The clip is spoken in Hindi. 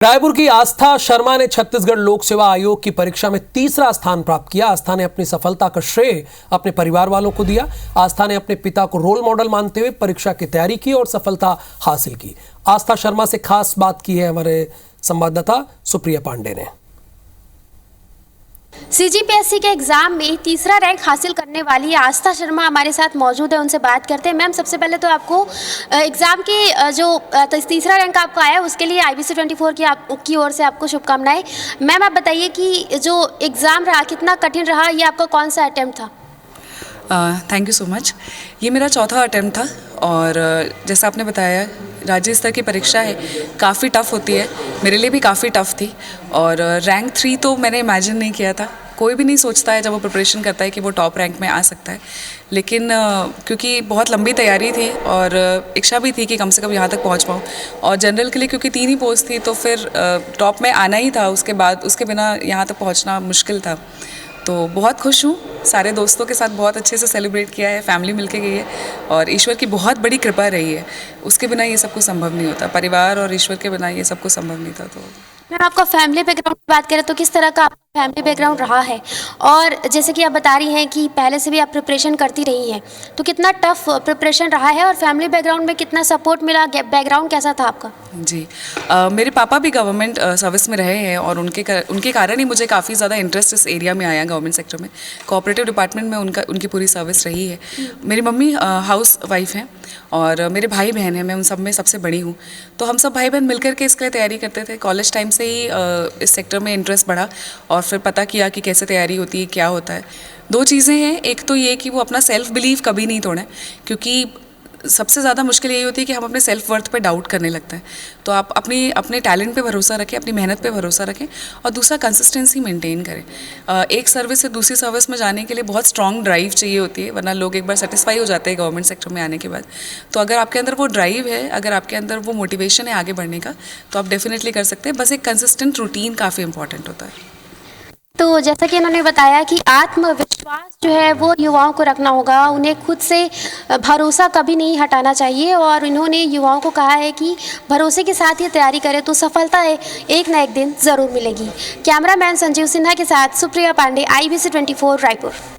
रायपुर की आस्था शर्मा ने छत्तीसगढ़ लोक सेवा आयोग की परीक्षा में तीसरा स्थान प्राप्त किया। आस्था ने अपनी सफलता का श्रेय अपने परिवार वालों को दिया। आस्था ने अपने पिता को रोल मॉडल मानते हुए परीक्षा की तैयारी की और सफलता हासिल की। आस्था शर्मा से खास बात की है हमारे संवाददाता सुप्रिया पांडे ने। सीजीपीएससी के एग्जाम में तीसरा रैंक हासिल करने वाली आस्था शर्मा हमारे साथ मौजूद है, उनसे बात करते हैं। मैम, सबसे पहले तो आपको एग्जाम के जो तीसरा रैंक आपको आया उसके लिए IBC 24 की ओर से आपको शुभकामनाएं। मैम, आप बताइए कि जो एग्ज़ाम रहा कितना कठिन रहा, ये आपका कौन सा अटेम्प्ट था? Thank you so much. ये मेरा चौथा अटेम्प्ट था और जैसा आपने बताया राज्य स्तर की परीक्षा है, काफ़ी टफ़ होती है। मेरे लिए भी काफ़ी टफ़ थी और रैंक 3 तो मैंने इमेजिन नहीं किया था। कोई भी नहीं सोचता है जब वो प्रिपरेशन करता है कि वो टॉप रैंक में आ सकता है, लेकिन क्योंकि बहुत लंबी तैयारी थी और इच्छा भी थी कि कम से कम यहाँ तक पहुँच पाऊँ, और जनरल के लिए क्योंकि 3 ही पोस्ट थी तो फिर टॉप में आना ही था। उसके बाद उसके बिना यहाँ तक पहुँचना मुश्किल था। तो बहुत खुश हूँ, सारे दोस्तों के साथ बहुत अच्छे से सेलिब्रेट किया है, फैमिली मिलके गई है और ईश्वर की बहुत बड़ी कृपा रही है। उसके बिना ये सब कुछ संभव नहीं होता, परिवार और ईश्वर के बिना ये सब कुछ संभव नहीं था। तो मैम, आपका फैमिली बैकग्राउंड की बात करें तो किस तरह का आपका फैमिली बैकग्राउंड रहा है? और जैसे कि आप बता रही हैं कि पहले से भी आप प्रिपरेशन करती रही हैं, तो कितना टफ प्रिपरेशन रहा है और फैमिली बैकग्राउंड में कितना सपोर्ट मिला? बैकग्राउंड कैसा था आपका? जी, मेरे पापा भी गवर्नमेंट सर्विस में रहे हैं और उनके कारण ही मुझे काफ़ी ज़्यादा इंटरेस्ट इस एरिया में आया। गवर्नमेंट सेक्टर में कोऑपरेटिव डिपार्टमेंट में उनकी पूरी सर्विस रही है। मेरी मम्मी हाउस वाइफ हैं और मेरे भाई बहन हैं, मैं उन सब में सबसे बड़ी हूँ। तो हम सब भाई बहन मिलकर के इसके लिए तैयारी करते थे। कॉलेज टाइम से ही इस सेक्टर में इंटरेस्ट बढ़ा और फिर पता किया कि कैसे तैयारी होती है, क्या होता है। 2 चीज़ें हैं, एक तो ये कि वो अपना सेल्फ बिलीव कभी नहीं तोड़ें, क्योंकि सबसे ज़्यादा मुश्किल यही होती है कि हम अपने सेल्फ वर्थ पे डाउट करने लगते हैं। तो आप अपने टैलेंट पे भरोसा रखें, अपनी मेहनत पे भरोसा रखें और दूसरा कंसिस्टेंसी मेंटेन करें। एक सर्विस से दूसरी सर्विस में जाने के लिए बहुत स्ट्रॉन्ग ड्राइव चाहिए होती है, वरना लोग एक बार सेटिस्फाई हो जाते हैं गवर्नमेंट सेक्टर में आने के बाद। तो अगर आपके अंदर वो ड्राइव है, अगर आपके अंदर वो मोटिवेशन है आगे बढ़ने का, तो आप डेफिनेटली कर सकते हैं। बस एक कंसिस्टेंट रूटीन काफ़ी इंपॉर्टेंट होता है। तो जैसा कि इन्होंने बताया कि आत्मविश्वास जो है वो युवाओं को रखना होगा, उन्हें खुद से भरोसा कभी नहीं हटाना चाहिए और इन्होंने युवाओं को कहा है कि भरोसे के साथ ही तैयारी करें तो सफलता एक ना एक दिन ज़रूर मिलेगी। कैमरामैन संजीव सिन्हा के साथ सुप्रिया पांडे, IBC 24 रायपुर।